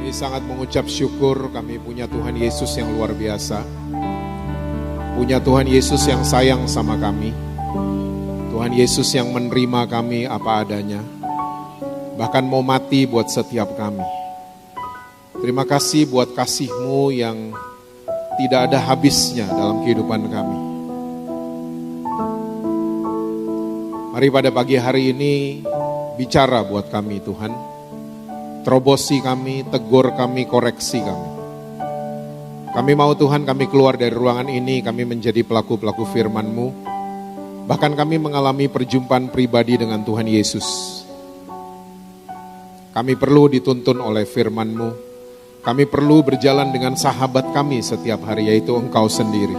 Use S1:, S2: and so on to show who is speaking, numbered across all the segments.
S1: Kami sangat mengucap syukur kami punya Tuhan Yesus yang luar biasa. Punya Tuhan Yesus yang sayang sama kami. Tuhan Yesus yang menerima kami apa adanya. Bahkan mau mati buat setiap kami. Terima kasih buat kasih-Mu yang tidak ada habisnya dalam kehidupan kami. Mari pada pagi hari ini bicara buat kami Tuhan. Terobosi kami, tegur kami, koreksi kami. Kami mau Tuhan kami keluar dari ruangan ini, kami menjadi pelaku-pelaku firman-Mu. Bahkan kami mengalami perjumpaan pribadi dengan Tuhan Yesus. Kami perlu dituntun oleh firman-Mu. Kami perlu berjalan dengan sahabat kami setiap hari, yaitu Engkau sendiri.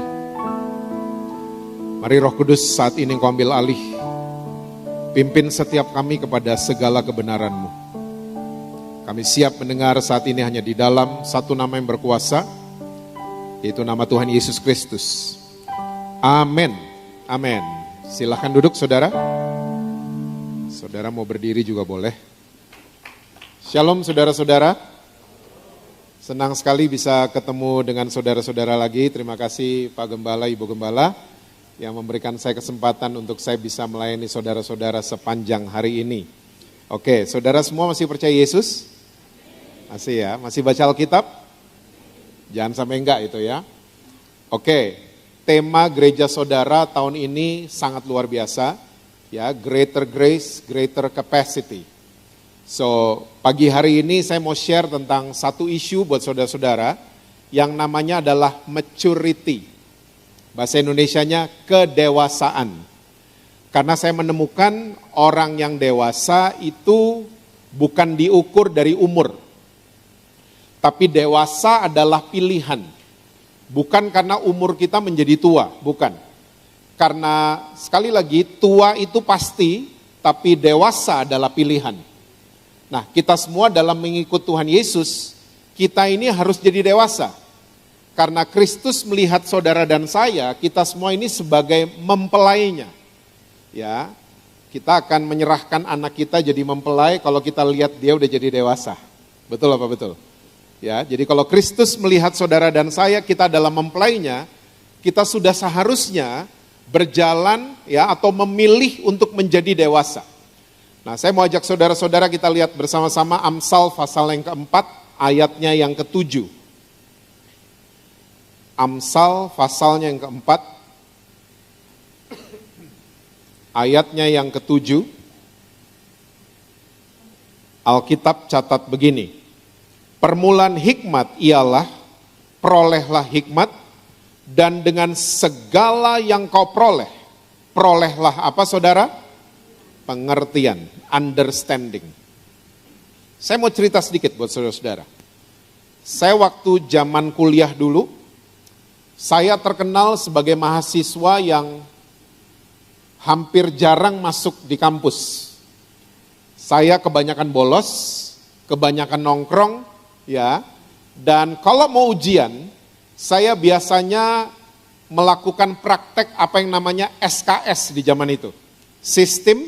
S1: Mari Roh Kudus saat ini Engkau ambil alih. Pimpin setiap kami kepada segala kebenaran-Mu. Kami siap mendengar saat ini hanya di dalam satu nama yang berkuasa, yaitu nama Tuhan Yesus Kristus. Amin. Amin. Silakan duduk saudara. Saudara mau berdiri juga boleh. Shalom saudara-saudara. Senang sekali bisa ketemu dengan saudara-saudara lagi. Terima kasih Pak Gembala, Ibu Gembala yang memberikan saya kesempatan untuk saya bisa melayani saudara-saudara sepanjang hari ini. Oke, saudara semua masih percaya Yesus? Masih ya, masih baca Alkitab? Jangan sampai enggak itu ya. Oke, tema gereja saudara tahun ini sangat luar biasa. Ya, greater grace, greater capacity. So, pagi hari ini saya mau share tentang satu isu buat saudara-saudara yang namanya adalah maturity. Bahasa Indonesianya kedewasaan. Karena saya menemukan orang yang dewasa itu bukan diukur dari umur. Tapi dewasa adalah pilihan. Bukan karena umur kita menjadi tua, bukan. Karena sekali lagi tua itu pasti, tapi dewasa adalah pilihan. Nah, kita semua dalam mengikut Tuhan Yesus, kita ini harus jadi dewasa. Karena Kristus melihat saudara dan saya, kita semua ini sebagai mempelainya. Ya, kita akan menyerahkan anak kita jadi mempelai kalau kita lihat dia udah jadi dewasa. Betul apa betul? Ya, jadi kalau Kristus melihat saudara dan saya, kita dalam mempelainya, kita sudah seharusnya berjalan ya atau memilih untuk menjadi dewasa. Nah, saya mau ajak saudara-saudara kita lihat bersama-sama Amsal pasal yang keempat, ayatnya yang ketujuh. Amsal pasalnya yang keempat, ayatnya yang ketujuh. Alkitab catat begini. Permulaan hikmat ialah, perolehlah hikmat, dan dengan segala yang kau peroleh, perolehlah apa saudara? Pengertian, understanding. Saya mau cerita sedikit buat saudara-saudara. Saya waktu zaman kuliah dulu, saya terkenal sebagai mahasiswa yang hampir jarang masuk di kampus. Saya kebanyakan bolos, kebanyakan nongkrong, ya, dan kalau mau ujian, saya biasanya melakukan praktek apa yang namanya SKS di zaman itu. Sistem,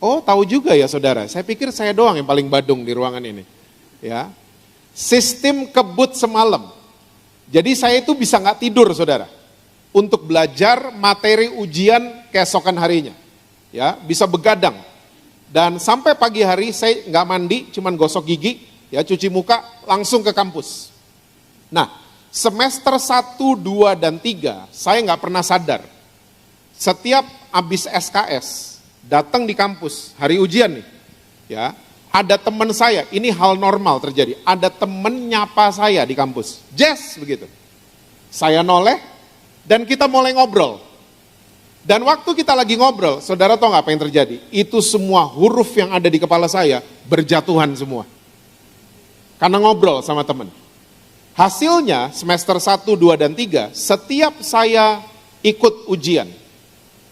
S1: oh tahu juga ya saudara, saya pikir saya doang yang paling badung di ruangan ini. Ya, sistem kebut semalam. Jadi saya itu bisa nggak tidur saudara, untuk belajar materi ujian keesokan harinya. Ya, bisa begadang. Dan sampai pagi hari saya nggak mandi, cuman gosok gigi, ya, cuci muka, langsung ke kampus. Nah, semester 1, 2, dan 3, saya nggak pernah sadar. Setiap habis SKS, datang di kampus, hari ujian nih, ya, ada teman saya, ini hal normal terjadi, ada teman nyapa saya di kampus, Jess, begitu. Saya noleh, dan kita mulai ngobrol. Dan waktu kita lagi ngobrol, saudara tahu nggak apa yang terjadi? Itu semua huruf yang ada di kepala saya, berjatuhan semua. Karena ngobrol sama teman. Hasilnya semester 1, 2, dan 3, setiap saya ikut ujian,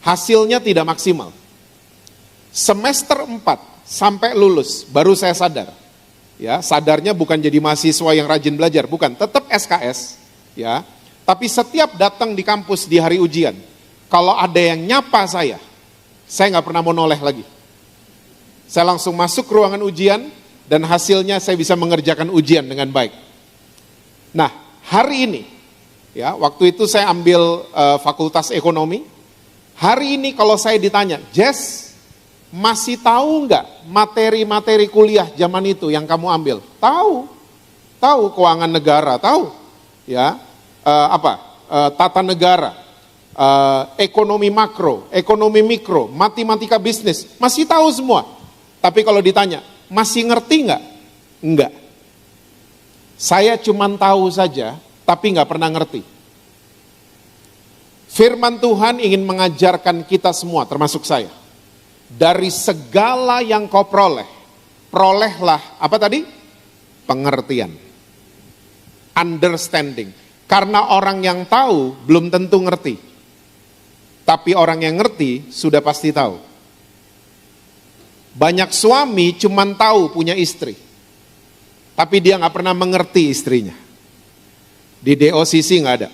S1: hasilnya tidak maksimal. Semester 4 sampai lulus, baru saya sadar. Ya, sadarnya bukan jadi mahasiswa yang rajin belajar, bukan, tetap SKS. Ya, tapi setiap datang di kampus di hari ujian, kalau ada yang nyapa saya nggak pernah mau noleh lagi. Saya langsung masuk ke ruangan ujian, dan hasilnya saya bisa mengerjakan ujian dengan baik. Nah, hari ini, ya, waktu itu saya ambil fakultas ekonomi. Hari ini kalau saya ditanya, Jess, masih tahu nggak materi-materi kuliah zaman itu yang kamu ambil? Tahu keuangan negara, tahu, ya, tata negara, ekonomi makro, ekonomi mikro, matematika bisnis, masih tahu semua. Tapi kalau ditanya, masih ngerti nggak? Enggak. Saya cuman tahu saja, tapi nggak pernah ngerti. Firman Tuhan ingin mengajarkan kita semua, termasuk saya. Dari segala yang kau peroleh, perolehlah, apa tadi? Pengertian. Understanding. Karena orang yang tahu belum tentu ngerti. Tapi orang yang ngerti sudah pasti tahu. Banyak suami cuman tahu punya istri. Tapi dia gak pernah mengerti istrinya. Di DOCC gak ada.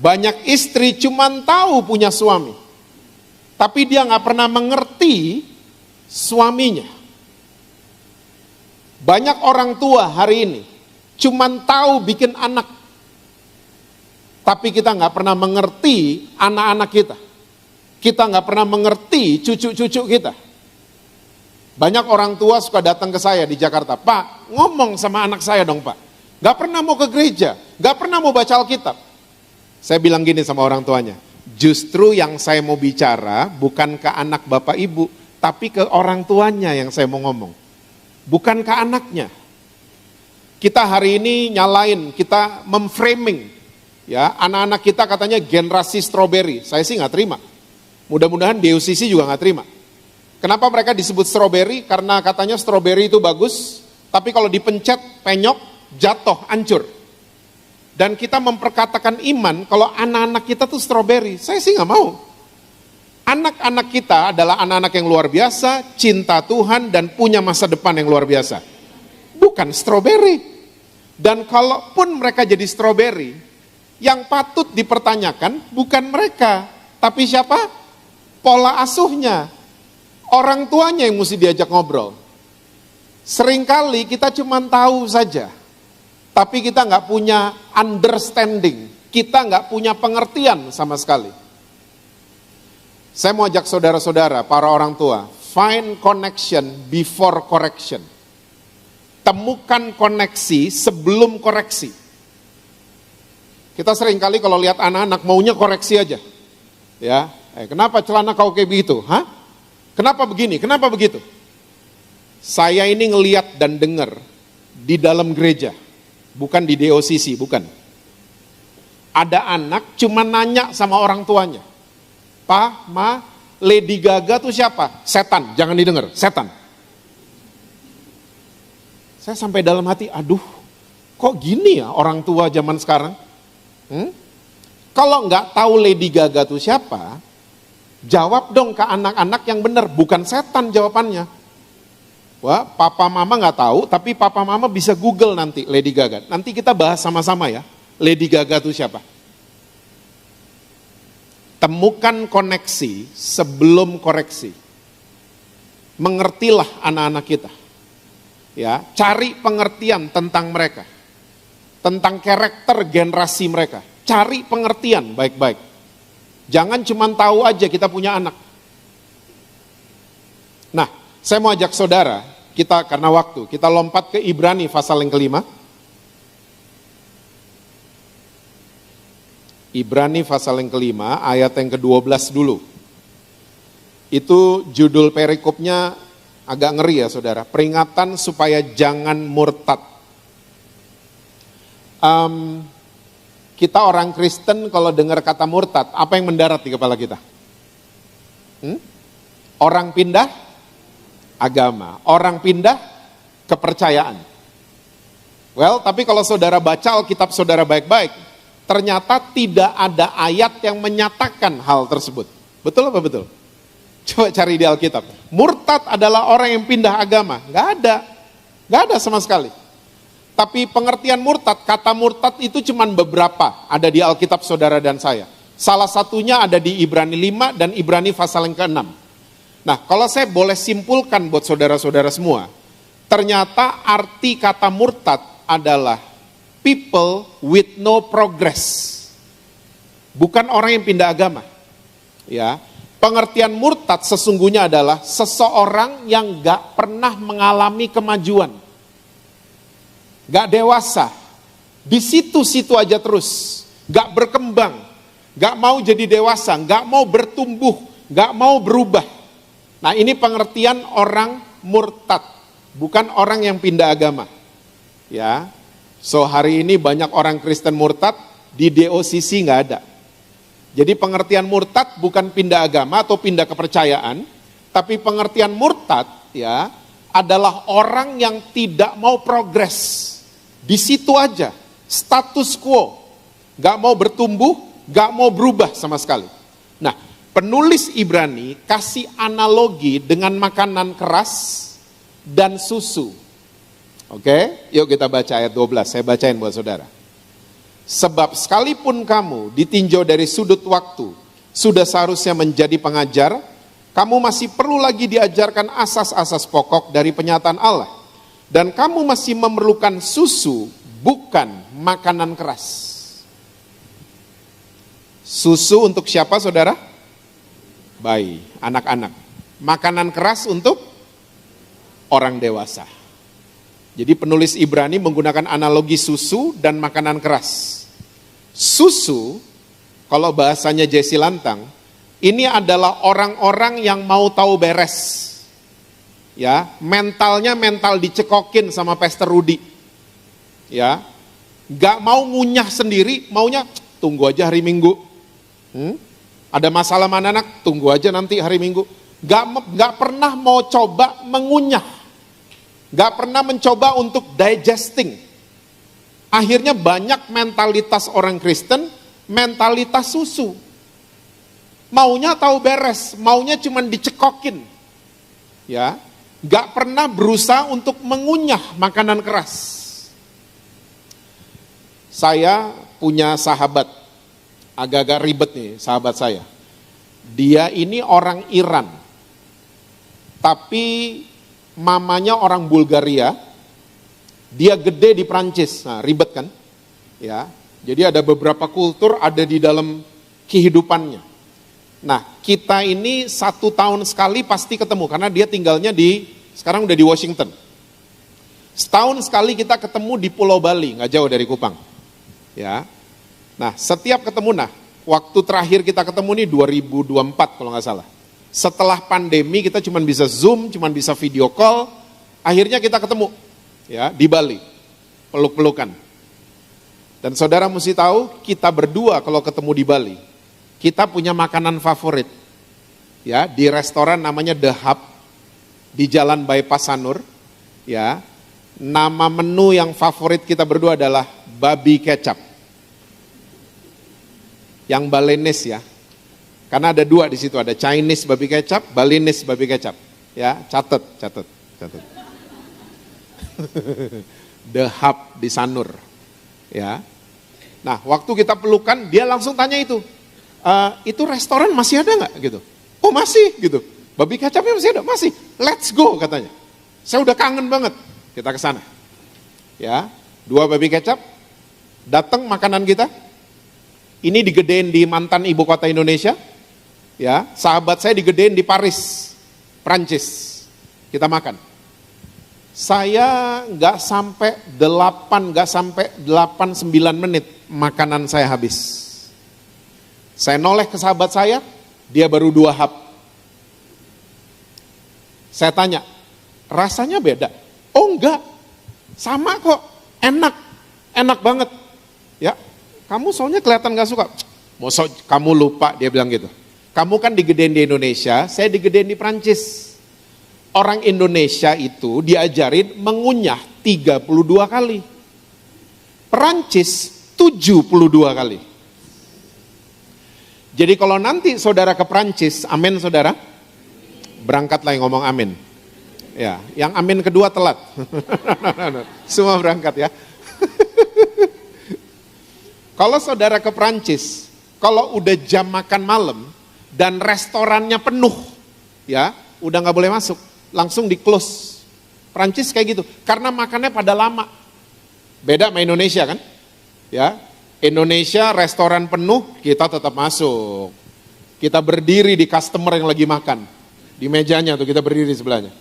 S1: Banyak istri cuman tahu punya suami, tapi dia gak pernah mengerti suaminya. Banyak orang tua hari ini cuman tahu bikin anak, tapi kita gak pernah mengerti anak-anak kita. Kita gak pernah mengerti cucu-cucu kita. Banyak orang tua suka datang ke saya di Jakarta, Pak, ngomong sama anak saya dong Pak. Gak pernah mau ke gereja, gak pernah mau baca Alkitab. Saya bilang gini sama orang tuanya, justru yang saya mau bicara bukan ke anak bapak ibu, tapi ke orang tuanya yang saya mau ngomong. Bukan ke anaknya. Kita hari ini nyalain, kita memframing, ya, anak-anak kita katanya generasi strawberry. Saya sih nggak terima. Mudah-mudahan DOCC juga nggak terima. Kenapa mereka disebut strawberry? Karena katanya strawberry itu bagus, tapi kalau dipencet, penyok, jatuh, hancur. Dan kita memperkatakan iman kalau anak-anak kita tuh strawberry. Saya sih nggak mau. Anak-anak kita adalah anak-anak yang luar biasa, cinta Tuhan dan punya masa depan yang luar biasa. Bukan strawberry. Dan kalaupun mereka jadi strawberry, yang patut dipertanyakan bukan mereka, tapi siapa? Pola asuhnya. Orang tuanya yang mesti diajak ngobrol. Seringkali kita cuma tahu saja. Tapi kita nggak punya understanding, kita nggak punya pengertian sama sekali. Saya mau ajak saudara-saudara, para orang tua, find connection before correction. Temukan koneksi sebelum koreksi. Kita seringkali kalau lihat anak-anak maunya koreksi aja. Ya, kenapa celana kau kayak begitu? Hah? Kenapa begini? Kenapa begitu? Saya ini ngelihat dan dengar di dalam gereja. Bukan di DOCC, bukan. Ada anak cuma nanya sama orang tuanya. Pa, Ma, Lady Gaga tuh siapa? Setan, jangan didengar, setan. Saya sampai dalam hati, aduh, kok gini ya orang tua zaman sekarang? Kalau nggak tahu Lady Gaga tuh siapa, jawab dong ke anak-anak yang benar, bukan setan jawabannya. Wah, papa mama nggak tahu, tapi papa mama bisa Google nanti Lady Gaga. Nanti kita bahas sama-sama ya, Lady Gaga itu siapa. Temukan koneksi sebelum koreksi. Mengertilah anak-anak kita. Ya, cari pengertian tentang mereka. Tentang karakter generasi mereka. Cari pengertian baik-baik. Jangan cuma tahu aja kita punya anak. Nah, saya mau ajak saudara, kita karena waktu, kita lompat ke Ibrani pasal yang kelima. Ibrani pasal yang kelima, ayat yang ke-12 dulu. Itu judul perikopnya agak ngeri ya saudara, peringatan supaya jangan murtad. Kita orang Kristen kalau dengar kata murtad, apa yang mendarat di kepala kita? Orang pindah agama, orang pindah kepercayaan. Well, tapi kalau saudara baca Alkitab saudara baik-baik, ternyata tidak ada ayat yang menyatakan hal tersebut. Betul apa betul? Coba cari di Alkitab. Murtad adalah orang yang pindah agama. Gak ada sama sekali. Tapi pengertian murtad, kata murtad itu cuma beberapa ada di Alkitab saudara dan saya. Salah satunya ada di Ibrani 5 dan Ibrani pasal yang ke-6. Nah, kalau saya boleh simpulkan buat saudara-saudara semua, ternyata arti kata murtad adalah people with no progress. Bukan orang yang pindah agama. Ya, pengertian murtad sesungguhnya adalah seseorang yang gak pernah mengalami kemajuan. Gak dewasa. Di situ-situ aja terus. Gak berkembang. Gak mau jadi dewasa. Gak mau bertumbuh. Gak mau berubah. Nah, ini pengertian orang murtad. Bukan orang yang pindah agama. Ya. So, hari ini banyak orang Kristen murtad. Di DOCC gak ada. Jadi pengertian murtad bukan pindah agama atau pindah kepercayaan, tapi pengertian murtad ya adalah orang yang tidak mau progres. Di situ aja, status quo, gak mau bertumbuh, gak mau berubah sama sekali. Nah, penulis Ibrani kasih analogi dengan makanan keras dan susu. Oke, yuk kita baca ayat 12, saya bacain buat saudara. Sebab sekalipun kamu ditinjau dari sudut waktu, sudah seharusnya menjadi pengajar, kamu masih perlu lagi diajarkan asas-asas pokok dari penyataan Allah. Dan kamu masih memerlukan susu, bukan makanan keras. Susu untuk siapa saudara? Bayi, anak-anak. Makanan keras untuk orang dewasa. Jadi penulis Ibrani menggunakan analogi susu dan makanan keras. Susu, kalau bahasanya Jesse Lantang, ini adalah orang-orang yang mau tahu beres. Ya, mentalnya mental dicekokin sama Pastor Rudy. Ya, gak mau ngunyah sendiri, maunya tunggu aja hari Minggu. Ada masalah mana anak, tunggu aja nanti hari Minggu. Gak pernah mau coba mengunyah. Gak pernah mencoba untuk digesting. Akhirnya banyak mentalitas orang Kristen, mentalitas susu. Maunya tahu beres, maunya cuma dicekokin. Ya, gak pernah berusaha untuk mengunyah makanan keras. Saya punya sahabat, agak-agak ribet nih sahabat saya. Dia ini orang Iran, tapi mamanya orang Bulgaria. Dia gede di Prancis, nah ribet kan? Ya, jadi ada beberapa kultur ada di dalam kehidupannya. Nah, kita ini 1 tahun sekali pasti ketemu, karena dia tinggalnya sekarang udah di Washington. Setahun sekali kita ketemu di Pulau Bali, nggak jauh dari Kupang. Ya, nah setiap ketemu, waktu terakhir kita ketemu nih 2024 kalau nggak salah. Setelah pandemi kita cuma bisa Zoom, cuma bisa video call, akhirnya kita ketemu. Ya, di Bali, peluk-pelukan. Dan saudara mesti tahu, kita berdua kalau ketemu di Bali, kita punya makanan favorit. Ya, di restoran namanya The Hub, di Jalan Bypass Sanur. Ya, nama menu yang favorit kita berdua adalah babi kecap. Yang Balinese ya. Karena ada 2 di situ, ada Chinese babi kecap, Balinese babi kecap. Ya, catat. The Hub di Sanur. Ya. Nah, waktu kita pelukan, dia langsung tanya itu restoran masih ada nggak gitu? Oh masih gitu. Babi kecapnya masih ada, masih. Let's go katanya. Saya udah kangen banget. Kita ke sana. Ya, 2 babi kecap. Datang makanan kita. Ini digedein di mantan ibu kota Indonesia. Ya, sahabat saya digedein di Paris, Prancis. Kita makan. Saya nggak sampai 8-9 menit makanan saya habis. Saya noleh ke sahabat saya, dia baru 2 hap. Saya tanya, rasanya beda? Oh enggak, sama kok, enak banget. Ya, kamu soalnya kelihatan nggak suka. Mosok kamu lupa, dia bilang gitu. Kamu kan digedein di Indonesia, saya digedein di Prancis. Orang Indonesia itu diajarin mengunyah 32 kali. Perancis 72 kali. Jadi kalau nanti saudara ke Perancis, amin saudara, berangkatlah yang ngomong amin. Ya, yang amin kedua telat. Semua berangkat ya. Kalau saudara ke Perancis, kalau udah jam makan malam dan restorannya penuh, ya, udah nggak boleh masuk, langsung di close. Prancis kayak gitu, karena makannya pada lama. Beda sama Indonesia kan? Ya, Indonesia restoran penuh, kita tetap masuk. Kita berdiri di customer yang lagi makan, di mejanya tuh kita berdiri sebelahnya.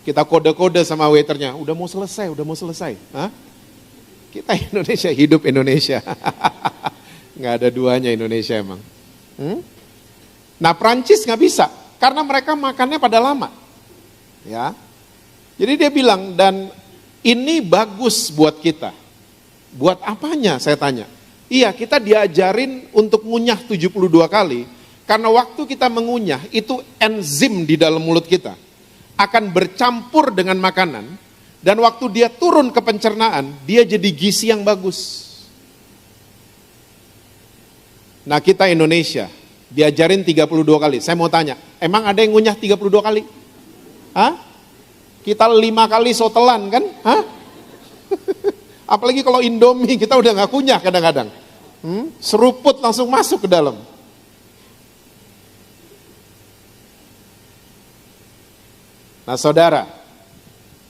S1: Kita kode-kode sama waiternya, udah mau selesai, udah mau selesai. Hah? Kita Indonesia, hidup Indonesia. Nggak ada duanya Indonesia emang. Nah Prancis nggak bisa, karena mereka makannya pada lama. Ya, jadi dia bilang, dan ini bagus buat kita. Buat apanya saya tanya? Iya, kita diajarin untuk ngunyah 72 kali, karena waktu kita mengunyah, itu enzim di dalam mulut kita akan bercampur dengan makanan, dan waktu dia turun ke pencernaan, dia jadi gizi yang bagus. Nah kita Indonesia, diajarin 32 kali. Saya mau tanya, emang ada yang ngunyah 32 kali? Hah? Kita 5 kali sotelan kan? Hah? Apalagi kalau Indomie, kita udah gak kunyah kadang-kadang. Seruput langsung masuk ke dalam. Nah saudara,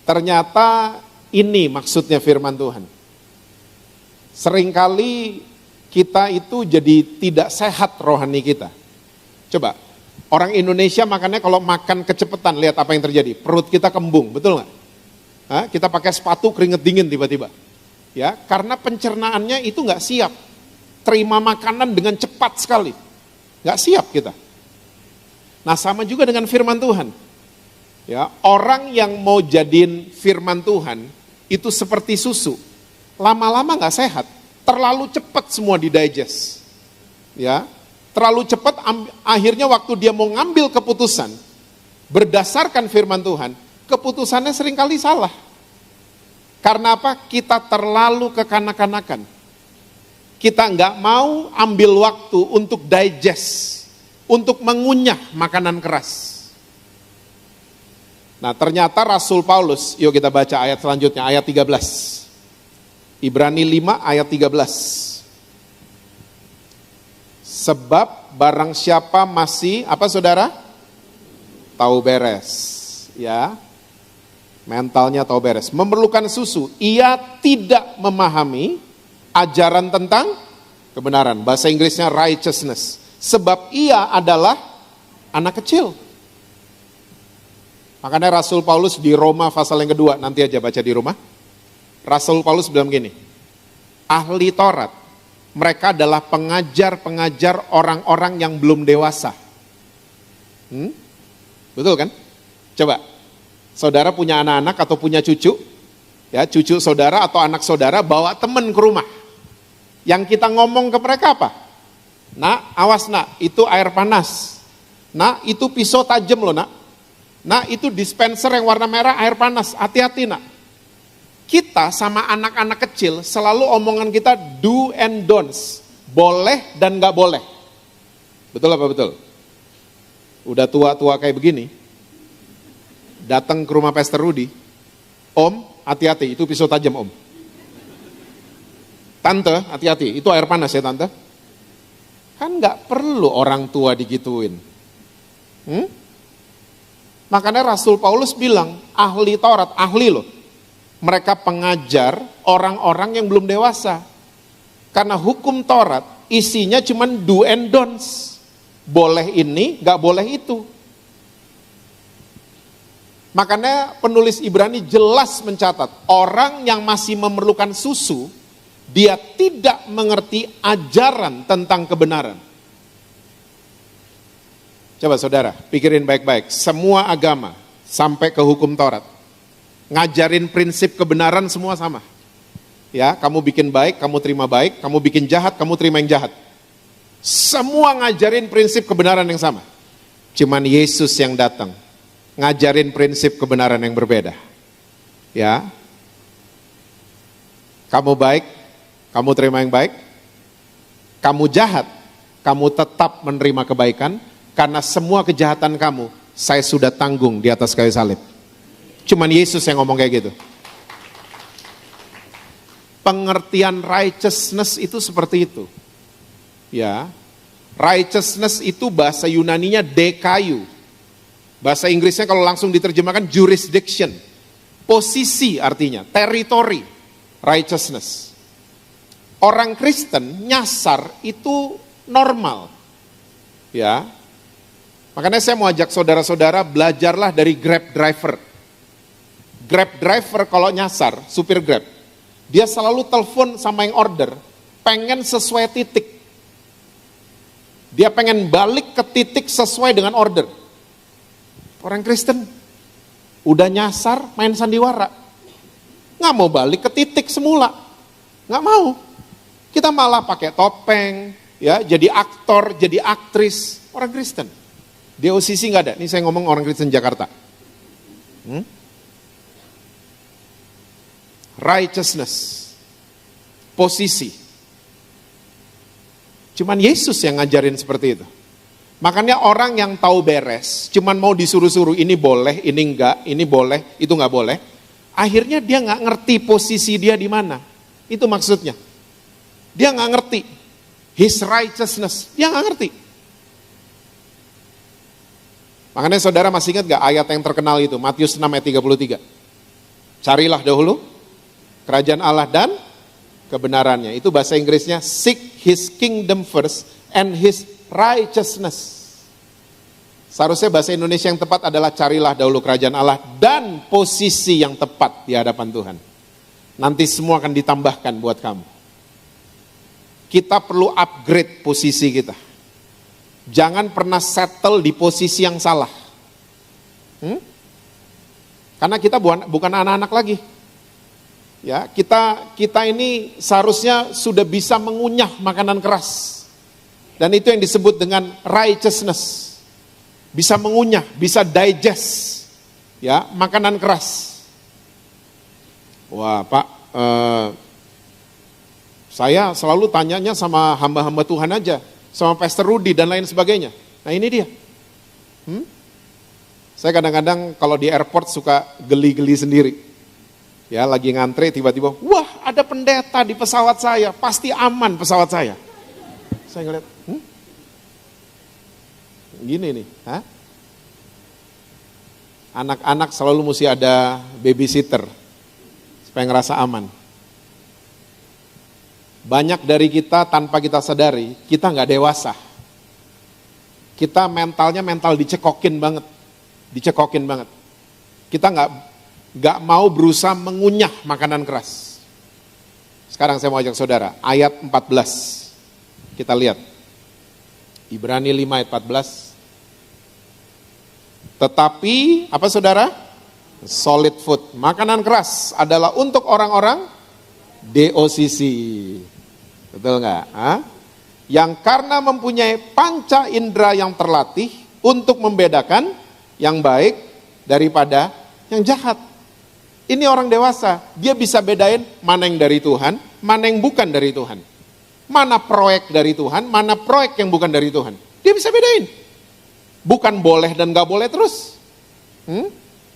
S1: ternyata ini maksudnya firman Tuhan. Seringkali kita itu jadi tidak sehat rohani kita. Coba, orang Indonesia makannya kalau makan kecepatan, lihat apa yang terjadi. Perut kita kembung, betul nggak? Kita pakai sepatu keringet dingin tiba-tiba. Ya, karena pencernaannya itu nggak siap. Terima makanan dengan cepat sekali. Nggak siap kita. Nah sama juga dengan firman Tuhan. Ya, orang yang mau jadiin firman Tuhan itu seperti susu, lama-lama nggak sehat, terlalu cepat semua didigest, ya, terlalu cepat. Akhirnya waktu dia mau ngambil keputusan berdasarkan firman Tuhan, keputusannya seringkali salah. Karena apa? Kita terlalu kekanak-kanakan. Kita nggak mau ambil waktu untuk digest, untuk mengunyah makanan keras. Nah ternyata Rasul Paulus, yuk kita baca ayat selanjutnya, ayat 13. Ibrani 5 ayat 13. Sebab barang siapa masih, apa saudara? Tahu beres. Ya, mentalnya tahu beres. Memerlukan susu, ia tidak memahami ajaran tentang kebenaran. Bahasa Inggrisnya righteousness. Sebab ia adalah anak kecil. Makanya Rasul Paulus di Roma pasal yang kedua, nanti aja baca di rumah. Rasul Paulus bilang gini, ahli Taurat, mereka adalah pengajar-pengajar orang-orang yang belum dewasa. Betul kan? Coba, saudara punya anak-anak atau punya cucu, ya cucu saudara atau anak saudara bawa teman ke rumah. Yang kita ngomong ke mereka apa? Nak, awas nak, itu air panas. Nak, itu pisau tajam loh nak. Nah itu dispenser yang warna merah air panas, hati-hati nak. Kita sama anak-anak kecil selalu omongan kita do and don'ts, boleh dan gak boleh. Betul apa betul? Udah tua-tua kayak begini, datang ke rumah Pastor Rudy, om hati-hati itu pisau tajam om. Tante hati-hati itu air panas ya tante. Kan gak perlu orang tua digituin. Makanya Rasul Paulus bilang, ahli Taurat, ahli loh. Mereka pengajar orang-orang yang belum dewasa. Karena hukum Taurat isinya cuma do and don'ts. Boleh ini, gak boleh itu. Makanya penulis Ibrani jelas mencatat, orang yang masih memerlukan susu, dia tidak mengerti ajaran tentang kebenaran. Coba saudara, pikirin baik-baik. Semua agama sampai ke hukum Taurat ngajarin prinsip kebenaran semua sama. Ya, kamu bikin baik, kamu terima baik, kamu bikin jahat, kamu terima yang jahat. Semua ngajarin prinsip kebenaran yang sama. Cuman Yesus yang datang ngajarin prinsip kebenaran yang berbeda. Ya. Kamu baik, kamu terima yang baik. Kamu jahat, kamu tetap menerima kebaikan. Karena semua kejahatan kamu, saya sudah tanggung di atas kayu salib. Cuman Yesus yang ngomong kayak gitu. Pengertian righteousness itu seperti itu. Ya, righteousness itu bahasa Yunaninya dekayu. Bahasa Inggrisnya kalau langsung diterjemahkan jurisdiction. Posisi artinya, territory, righteousness. Orang Kristen nyasar itu normal. Ya. Makanya saya mau ajak saudara-saudara belajarlah dari Grab driver. Grab driver kalau nyasar, supir Grab, dia selalu telepon sama yang order, pengen sesuai titik. Dia pengen balik ke titik sesuai dengan order. Orang Kristen udah nyasar main sandiwara. Nggak mau balik ke titik semula. Nggak mau. Kita malah pakai topeng, ya, jadi aktor, jadi aktris. Orang Kristen. Di OCC nggak ada. Ini saya ngomong orang Kristen Jakarta. Righteousness. Posisi. Cuman Yesus yang ngajarin seperti itu. Makanya orang yang tahu beres, cuman mau disuruh-suruh ini boleh, ini enggak, ini boleh, itu enggak boleh. Akhirnya dia enggak ngerti posisi dia di mana. Itu maksudnya. Dia enggak ngerti his righteousness. Dia enggak ngerti. Makanya saudara masih ingat enggak ayat yang terkenal itu, Matius 6 ayat 33. Carilah dahulu kerajaan Allah dan kebenarannya. Itu bahasa Inggrisnya seek his kingdom first and his righteousness. Seharusnya bahasa Indonesia yang tepat adalah carilah dahulu kerajaan Allah dan posisi yang tepat di hadapan Tuhan. Nanti semua akan ditambahkan buat kamu. Kita perlu upgrade posisi kita. Jangan pernah settle di posisi yang salah. Karena kita bukan anak-anak lagi. Ya, kita ini seharusnya sudah bisa mengunyah makanan keras. Dan itu yang disebut dengan righteousness. Bisa mengunyah, bisa digest, ya, makanan keras. Wah, Pak, saya selalu tanyanya sama hamba-hamba Tuhan aja, sama Pastor Rudy dan lain sebagainya. Nah ini dia. Saya kadang-kadang kalau di airport suka geli-geli sendiri. Ya, lagi ngantri tiba-tiba, wah ada pendeta di pesawat saya, pasti aman pesawat saya. Saya ngeliat, gini nih, anak-anak selalu mesti ada babysitter supaya ngerasa aman. Banyak dari kita tanpa kita sadari, kita nggak dewasa. Kita mentalnya mental dicekokin banget. Kita nggak mau berusaha mengunyah makanan keras. Sekarang saya mau ajak saudara, ayat 14. Kita lihat. Ibrani 5 ayat 14. Tetapi, apa saudara? Solid food. Makanan keras adalah untuk orang-orang DOCC. Betul nggak? Yang karena mempunyai panca indera yang terlatih untuk membedakan yang baik daripada yang jahat. Ini orang dewasa, dia bisa bedain mana yang dari Tuhan, mana yang bukan dari Tuhan. Mana proyek dari Tuhan, mana proyek yang bukan dari Tuhan. Dia bisa bedain. Bukan boleh dan gak boleh terus.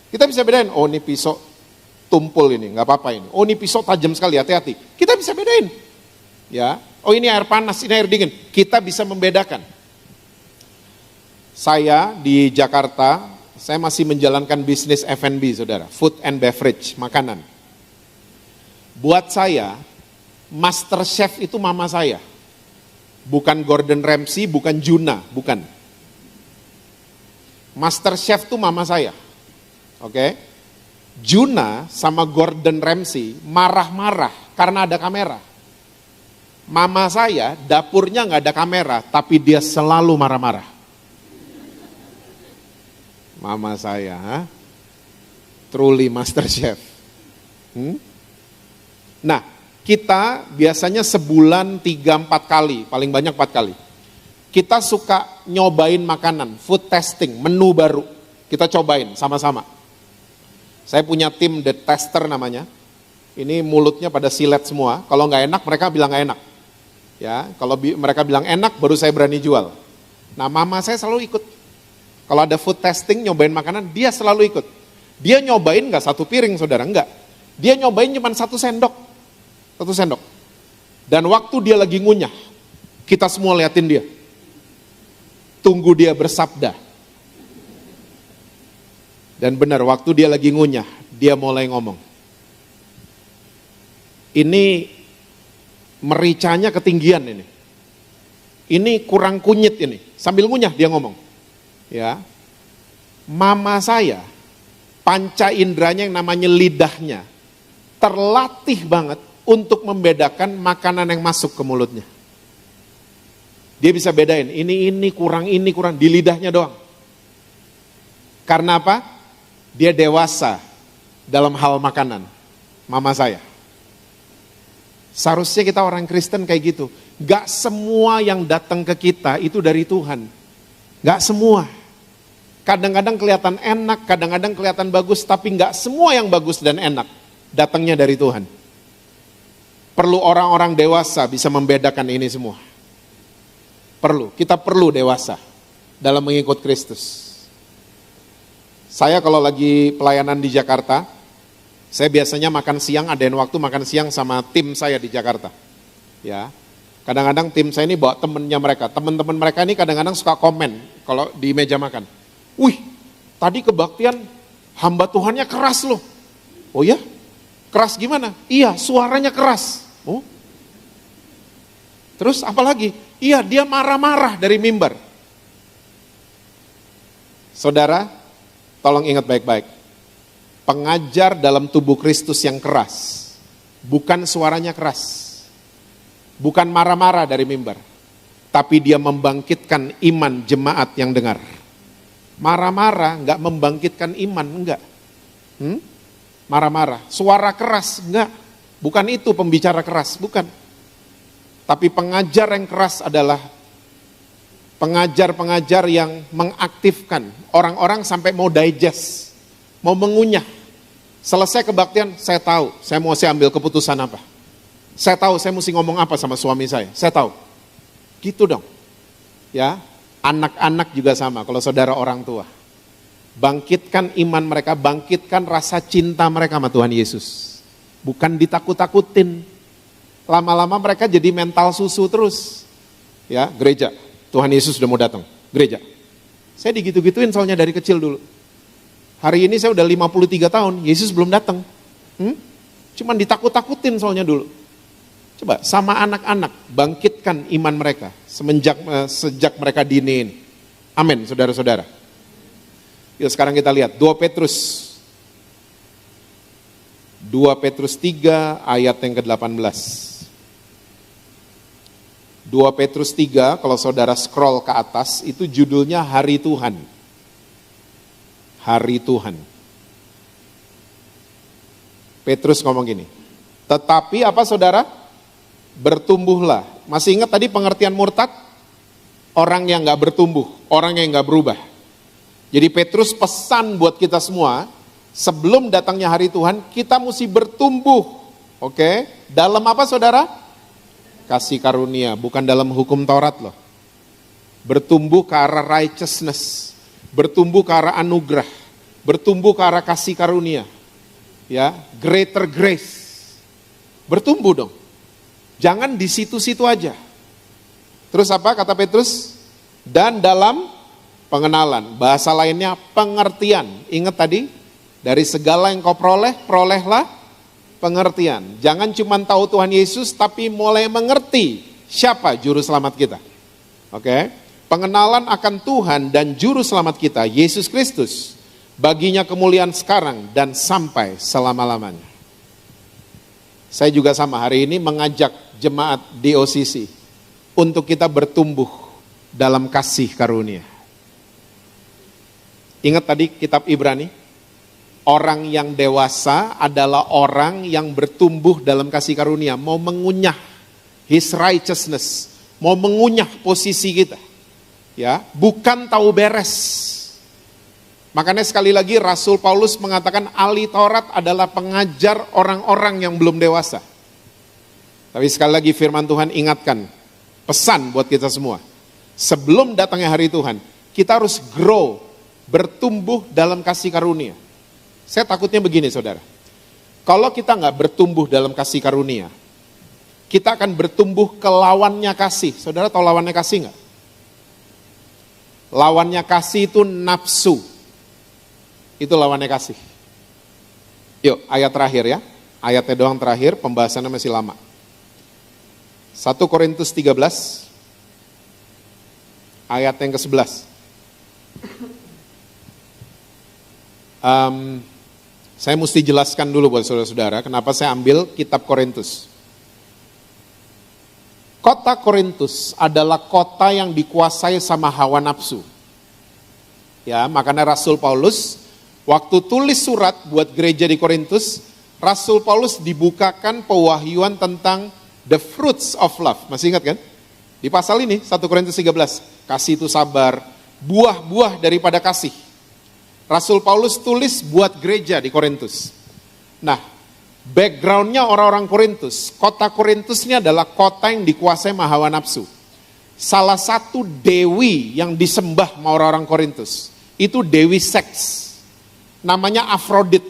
S1: Kita bisa bedain, oh ini pisau tumpul ini, gak apa-apa ini. Oh ini pisau tajam sekali, hati-hati. Kita bisa bedain. Ya, oh ini air panas, ini air dingin. Kita bisa membedakan. Saya di Jakarta, saya masih menjalankan bisnis F&B, saudara. Food and beverage, makanan. Buat saya, master chef itu mama saya. Bukan Gordon Ramsay, bukan Juna, bukan. Master chef itu mama saya. Oke. Juna sama Gordon Ramsay marah-marah karena ada kamera. Mama saya dapurnya nggak ada kamera, tapi dia selalu marah-marah. Mama saya, truly master chef. Nah, kita biasanya sebulan 3-4 kali, paling banyak 4 kali. Kita suka nyobain makanan, food testing, menu baru. Kita cobain sama-sama. Saya punya tim the tester namanya. Ini mulutnya pada silet semua. Kalau nggak enak, mereka bilang nggak enak. Ya, kalau mereka bilang enak, baru saya berani jual. Nah, mama saya selalu ikut. Kalau ada food testing, nyobain makanan, dia selalu ikut. Dia nyobain nggak 1 piring, saudara, enggak. Dia nyobain cuma 1 sendok. 1 sendok. Dan waktu dia lagi ngunyah, kita semua liatin dia. Tunggu dia bersabda. Dan benar, waktu dia lagi ngunyah, dia mulai ngomong. Ini mericanya ketinggian ini. Ini kurang kunyit ini. Sambil ngunyah dia ngomong. Ya. Mama saya, panca inderanya yang namanya lidahnya, terlatih banget untuk membedakan makanan yang masuk ke mulutnya. Dia bisa bedain, ini kurang, di lidahnya doang. Karena apa? Dia dewasa dalam hal makanan. Mama saya. Seharusnya kita orang Kristen kayak gitu. Gak semua yang datang ke kita itu dari Tuhan. Gak semua. Kadang-kadang kelihatan enak, kadang-kadang kelihatan bagus, tapi gak semua yang bagus dan enak datangnya dari Tuhan. Perlu orang-orang dewasa bisa membedakan ini semua. Kita perlu dewasa dalam mengikut Kristus. Saya kalau lagi pelayanan di Jakarta, saya biasanya makan siang, adain waktu makan siang sama tim saya di Jakarta. Ya, kadang-kadang tim saya ini bawa temennya mereka. Teman-teman mereka ini kadang-kadang suka komen kalau di meja makan. Wih, tadi kebaktian hamba Tuhannya keras loh. Oh ya? Keras gimana? Iya, suaranya keras. Oh. Terus apa lagi? Iya, dia marah-marah dari mimbar. Saudara, tolong ingat baik-baik. Pengajar dalam tubuh Kristus yang keras, bukan suaranya keras, bukan marah-marah dari mimbar, tapi dia membangkitkan iman jemaat yang dengar. Marah-marah enggak membangkitkan iman, enggak. Marah-marah, suara keras, enggak. Bukan itu pembicara keras, bukan. Tapi pengajar yang keras adalah pengajar-pengajar yang mengaktifkan orang-orang sampai mau digest, mau mengunyah. Selesai kebaktian, saya tahu, saya mau ambil keputusan apa. Saya tahu, saya mesti ngomong apa sama suami saya tahu. Gitu dong. Ya, anak-anak juga sama, kalau saudara orang tua. Bangkitkan iman mereka, bangkitkan rasa cinta mereka sama Tuhan Yesus. Bukan ditakut-takutin. Lama-lama mereka jadi mental susu terus. Ya, gereja, Tuhan Yesus sudah mau datang, gereja. Saya digitu-gituin soalnya dari kecil dulu. Hari ini saya udah 53 tahun, Yesus belum datang. Cuman ditakut-takutin soalnya dulu. Coba sama anak-anak, bangkitkan iman mereka sejak mereka dini ini. Amin, saudara-saudara. Yuk sekarang kita lihat 2 Petrus 3 ayat yang ke-18. 2 Petrus 3, kalau saudara scroll ke atas, itu judulnya Hari Tuhan. Hari Tuhan. Petrus ngomong gini, tetapi apa saudara? Bertumbuhlah. Masih ingat tadi pengertian murtad? Orang yang gak bertumbuh, orang yang gak berubah. Jadi Petrus pesan buat kita semua, sebelum datangnya hari Tuhan, kita mesti bertumbuh. Oke? Dalam apa saudara? Kasih karunia, bukan dalam hukum Taurat loh. Bertumbuh ke arah righteousness, bertumbuh ke arah anugerah, bertumbuh ke arah kasih karunia. Ya, greater grace. Bertumbuh dong. Jangan di situ-situ aja. Terus apa kata Petrus? Dan dalam pengenalan, bahasa lainnya pengertian. Ingat tadi, dari segala yang kau perolehlah pengertian. Jangan cuma tahu Tuhan Yesus, tapi mulai mengerti siapa juru selamat kita. Oke? Pengenalan akan Tuhan dan juru selamat kita, Yesus Kristus. Baginya kemuliaan sekarang dan sampai selama-lamanya. Saya juga sama hari ini mengajak jemaat di OCC untuk kita bertumbuh dalam kasih karunia. Ingat tadi kitab Ibrani? Orang yang dewasa adalah orang yang bertumbuh dalam kasih karunia, mau mengunyah his righteousness, mau mengunyah posisi kita. Ya, bukan tahu beres. Makanya sekali lagi Rasul Paulus mengatakan ahli Taurat adalah pengajar orang-orang yang belum dewasa. Tapi sekali lagi firman Tuhan ingatkan, pesan buat kita semua. Sebelum datangnya hari Tuhan, kita harus grow, bertumbuh dalam kasih karunia. Saya takutnya begini saudara, kalau kita nggak bertumbuh dalam kasih karunia, kita akan bertumbuh ke lawannya kasih. Saudara tahu lawannya kasih nggak? Lawannya kasih itu nafsu. itu lawannya kasih. Yuk, ayat terakhir ya. Ayatnya doang terakhir, pembahasannya masih lama. 1 Korintus 13, ayat yang ke-11. Saya mesti jelaskan dulu buat saudara-saudara, kenapa saya ambil kitab Korintus. Kota Korintus adalah kota yang dikuasai sama hawa nafsu. Ya, makanya Rasul Paulus waktu tulis surat buat gereja di Korintus, Rasul Paulus dibukakan pewahyuan tentang the fruits of love. Masih ingat kan? Di pasal ini, 1 Korintus 13. Kasih itu sabar, buah-buah daripada kasih. Rasul Paulus tulis buat gereja di Korintus. Nah, backgroundnya orang-orang Korintus. Kota Korintus ini adalah kota yang dikuasai sama hawa nafsu. Salah satu dewi yang disembah sama orang-orang Korintus, itu dewi seks. Namanya Afrodit.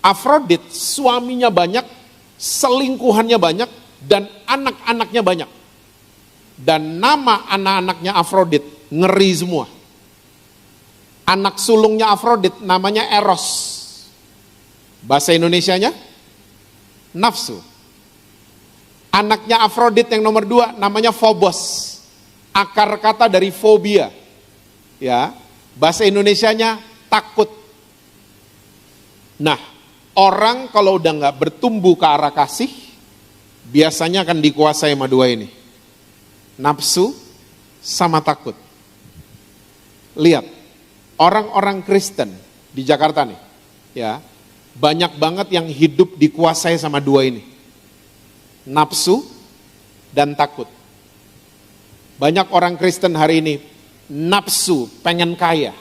S1: Afrodit suaminya banyak, selingkuhannya banyak, dan anak-anaknya banyak. Dan nama anak-anaknya Afrodit ngeri semua. Anak sulungnya Afrodit namanya Eros. Bahasa Indonesianya nafsu. Anaknya Afrodit yang nomor 2 namanya Phobos. Akar kata dari fobia. Ya, bahasa Indonesianya takut. Nah, orang kalau udah nggak bertumbuh ke arah kasih, biasanya akan dikuasai sama dua ini. Nafsu sama takut. Lihat, orang-orang Kristen di Jakarta nih, ya, banyak banget yang hidup dikuasai sama dua ini. Nafsu dan takut. Banyak orang Kristen hari ini nafsu pengen kaya.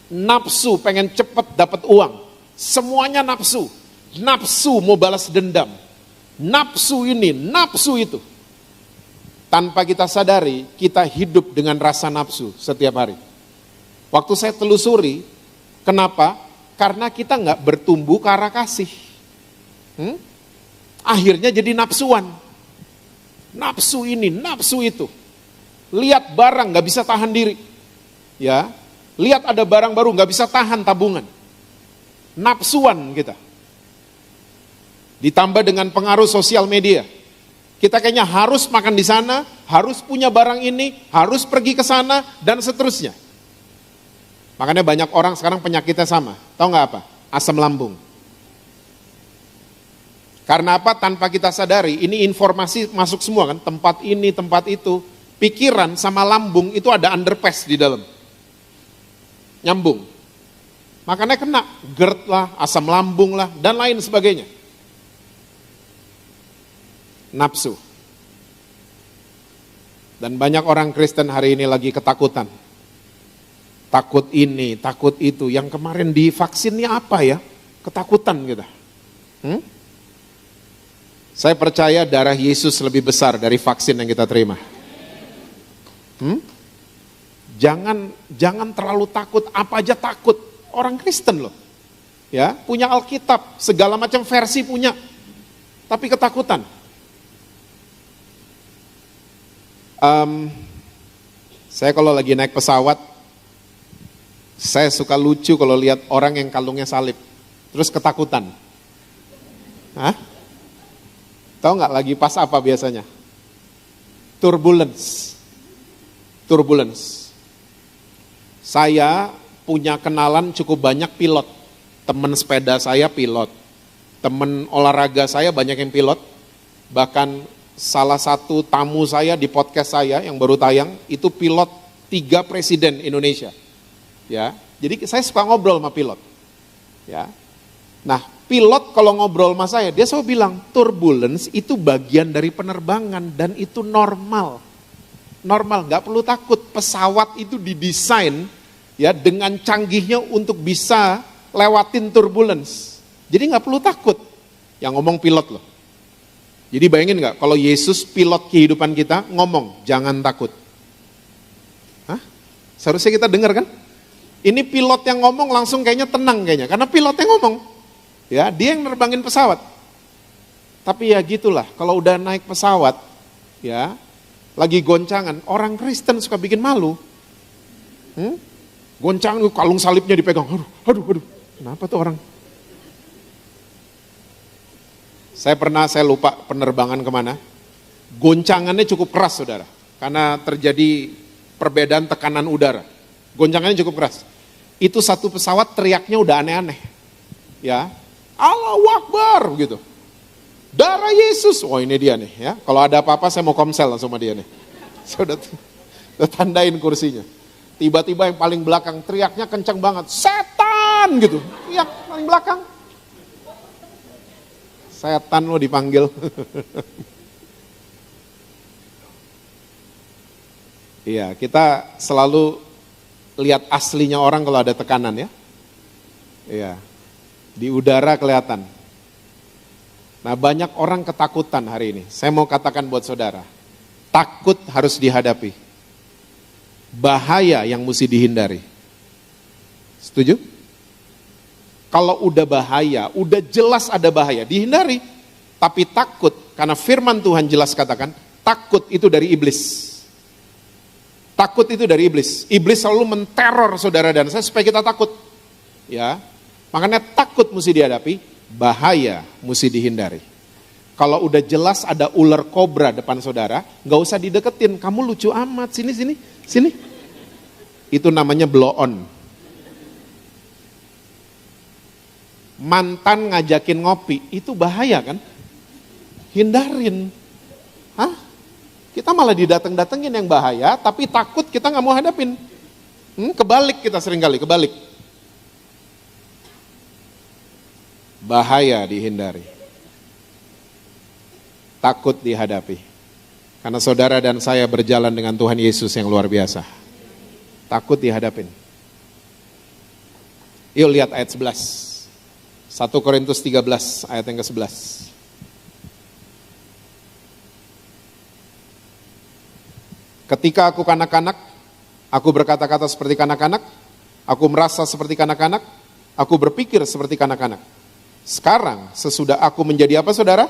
S1: Nafsu pengen cepet dapat uang. Semuanya nafsu. Nafsu mau balas dendam. Nafsu ini, nafsu itu. Tanpa kita sadari, kita hidup dengan rasa nafsu setiap hari. Waktu saya telusuri, kenapa? Karena kita nggak bertumbuh ke arah kasih. Akhirnya jadi nafsuan. Nafsu ini, nafsu itu. Lihat barang nggak bisa tahan diri. Ya, lihat ada barang baru nggak bisa tahan tabungan. Nafsuan kita. Ditambah dengan pengaruh sosial media. Kita kayaknya harus makan di sana, harus punya barang ini, harus pergi ke sana, dan seterusnya. Makanya banyak orang sekarang penyakitnya sama. Tahu nggak apa? Asam lambung. Karena apa? Tanpa kita sadari, ini informasi masuk semua kan, tempat ini, tempat itu. Pikiran sama lambung itu ada underpass di dalam. Nyambung. Makanya kena GERD lah, asam lambung lah, dan lain sebagainya. Nafsu. Dan banyak orang Kristen hari ini lagi ketakutan. Takut ini, takut itu. Yang kemarin divaksinnya apa ya? Ketakutan kita. Saya percaya darah Yesus lebih besar dari vaksin yang kita terima. Jangan terlalu takut, apa aja takut. Orang Kristen loh. Ya, punya Alkitab, segala macam versi punya. Tapi ketakutan. Saya kalau lagi naik pesawat, saya suka lucu kalau lihat orang yang kalungnya salib, terus ketakutan. Tahu nggak lagi pas apa biasanya? Turbulence. Saya punya kenalan cukup banyak pilot. Teman sepeda saya pilot. Teman olahraga saya banyak yang pilot. Bahkan salah satu tamu saya di podcast saya yang baru tayang, itu pilot 3 presiden Indonesia. Ya, jadi saya suka ngobrol sama pilot. Ya. Nah, pilot kalau ngobrol sama saya, dia selalu bilang, turbulence itu bagian dari penerbangan dan itu normal. Normal, nggak perlu takut. Pesawat itu didesain ya dengan canggihnya untuk bisa lewatin turbulence. Jadi nggak perlu takut. Yang ngomong pilot loh. Jadi bayangin nggak kalau Yesus pilot kehidupan kita ngomong jangan takut. Seharusnya kita dengar kan? Ini pilot yang ngomong langsung kayaknya tenang kayaknya karena pilot yang ngomong. Ya, dia yang nerbangin pesawat. Tapi ya gitulah, kalau udah naik pesawat ya lagi goncangan, orang Kristen suka bikin malu. Goncang, kalung salibnya dipegang. Aduh. Kenapa tuh orang? Saya lupa penerbangan kemana. Goncangannya cukup keras, saudara. Karena terjadi perbedaan tekanan udara. Goncangannya cukup keras. Itu satu pesawat teriaknya udah aneh-aneh. Ya, Allahu Akbar gitu. Darah Yesus. Oh ini dia nih ya. Kalau ada apa-apa saya mau komsel sama dia nih. Saya udah tandain kursinya. Tiba-tiba yang paling belakang teriaknya kencang banget. Setan gitu. Teriak paling belakang. Setan lo dipanggil. Iya, kita selalu lihat aslinya orang kalau ada tekanan ya. Iya. Di udara kelihatan. Nah, banyak orang ketakutan hari ini. Saya mau katakan buat saudara, takut harus dihadapi. Bahaya yang mesti dihindari. Setuju? Kalau udah bahaya, udah jelas ada bahaya, dihindari. Tapi takut, karena firman Tuhan jelas katakan, takut itu dari iblis. Takut itu dari iblis. Iblis selalu menteror saudara dan saya supaya kita takut. Ya, makanya takut mesti dihadapi, bahaya mesti dihindari. Kalau udah jelas ada ular kobra depan saudara, nggak usah dideketin. Kamu lucu amat, sini. Itu namanya blow on. Mantan ngajakin ngopi, itu bahaya kan? Hindarin. Hah? Kita malah didateng-datengin yang bahaya, tapi takut kita nggak mau hadapin. Kebalik kita seringkali, kebalik. Bahaya dihindari. Takut dihadapi. Karena saudara dan saya berjalan dengan Tuhan Yesus yang luar biasa. Takut dihadapin. Yuk lihat ayat 11. 1 Korintus 13 ayat yang ke-11. Ketika aku kanak-kanak, aku berkata-kata seperti kanak-kanak, aku merasa seperti kanak-kanak, aku berpikir seperti kanak-kanak. Sekarang sesudah aku menjadi apa saudara?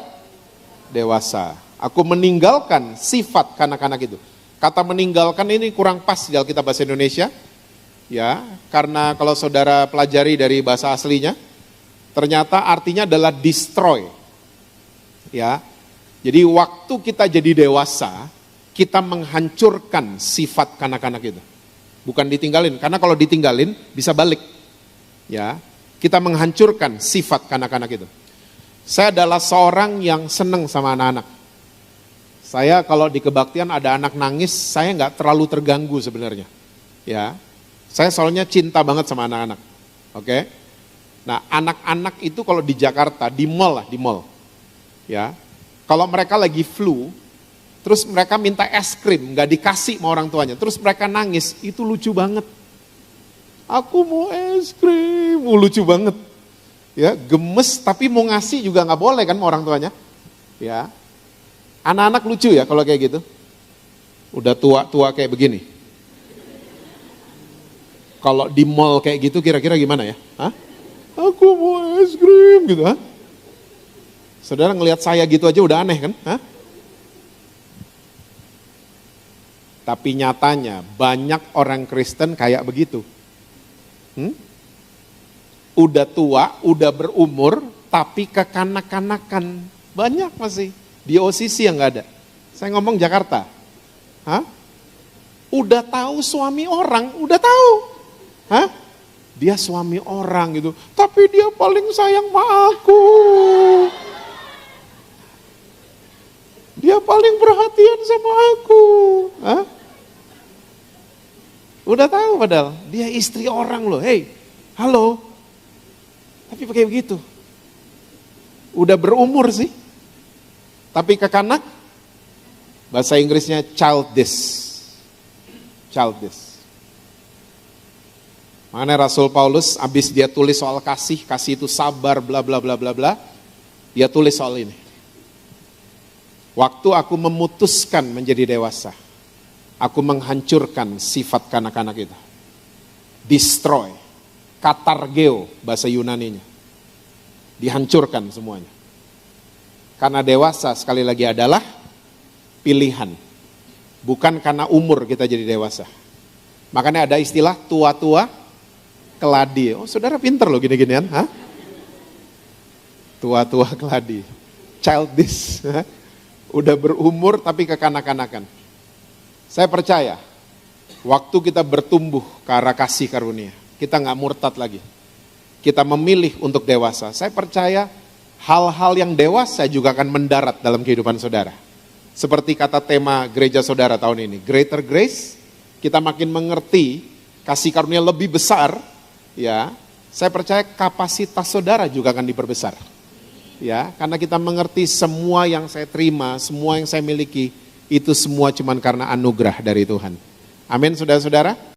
S1: Dewasa. Aku meninggalkan sifat kanak-kanak itu. Kata meninggalkan ini kurang pas di Alkitab bahasa Indonesia. Ya, karena kalau saudara pelajari dari bahasa aslinya, ternyata artinya adalah destroy. Ya. Jadi waktu kita jadi dewasa, kita menghancurkan sifat kanak-kanak itu. Bukan ditinggalin, karena kalau ditinggalin bisa balik. Ya. Kita menghancurkan sifat kanak-kanak itu. Saya adalah seorang yang senang sama anak-anak. Saya kalau di kebaktian ada anak nangis, saya nggak terlalu terganggu sebenarnya. Ya. Saya soalnya cinta banget sama anak-anak. Oke. Nah, anak-anak itu kalau di Jakarta, di mall. Ya. Kalau mereka lagi flu, terus mereka minta es krim, nggak dikasih sama orang tuanya, terus mereka nangis, itu lucu banget. Aku mau es krim, lucu banget. Ya, gemes tapi mau ngasih juga nggak boleh kan sama orang tuanya. Ya. Anak-anak lucu ya kalau kayak gitu. Udah tua-tua kayak begini. Kalau di mall kayak gitu kira-kira gimana ya? Hah? Aku mau es krim gitu, ha? Saudara ngelihat saya gitu aja udah aneh kan? Hah? Tapi nyatanya banyak orang Kristen kayak begitu. Udah tua, udah berumur, tapi kekanak-kanakan. Banyak masih. Di OCC yang gak ada. Saya ngomong Jakarta. Hah? Udah tahu suami orang, udah tahu. Hah? Dia suami orang gitu, tapi dia paling sayang sama aku. Dia paling perhatian sama aku. Hah? Udah tahu padahal, dia istri orang loh. Hey, halo. Tapi pakai begitu. Udah berumur sih. Tapi kekanak, bahasa Inggrisnya childish. Childish. Makanya Rasul Paulus habis dia tulis soal kasih itu sabar bla bla bla bla bla. Dia tulis soal ini. Waktu aku memutuskan menjadi dewasa, aku menghancurkan sifat kanak-kanak itu. Destroy, katargeo bahasa Yunaninya. Dihancurkan semuanya. Karena dewasa sekali lagi adalah pilihan. Bukan karena umur kita jadi dewasa. Makanya ada istilah tua-tua keladi. Oh, saudara pinter loh gini-ginian. Hah? Tua-tua keladi. Childish. Udah berumur tapi kekanak-kanakan. Saya percaya, waktu kita bertumbuh ke arah kasih karunia, kita nggak murtad lagi. Kita memilih untuk dewasa. Saya percaya hal-hal yang dewasa juga akan mendarat dalam kehidupan saudara. Seperti kata tema gereja saudara tahun ini, Greater Grace, kita makin mengerti kasih karunia lebih besar, ya. Saya percaya kapasitas saudara juga akan diperbesar. Ya, karena kita mengerti semua yang saya terima, semua yang saya miliki, itu semua cuman karena anugerah dari Tuhan. Amin, saudara-saudara.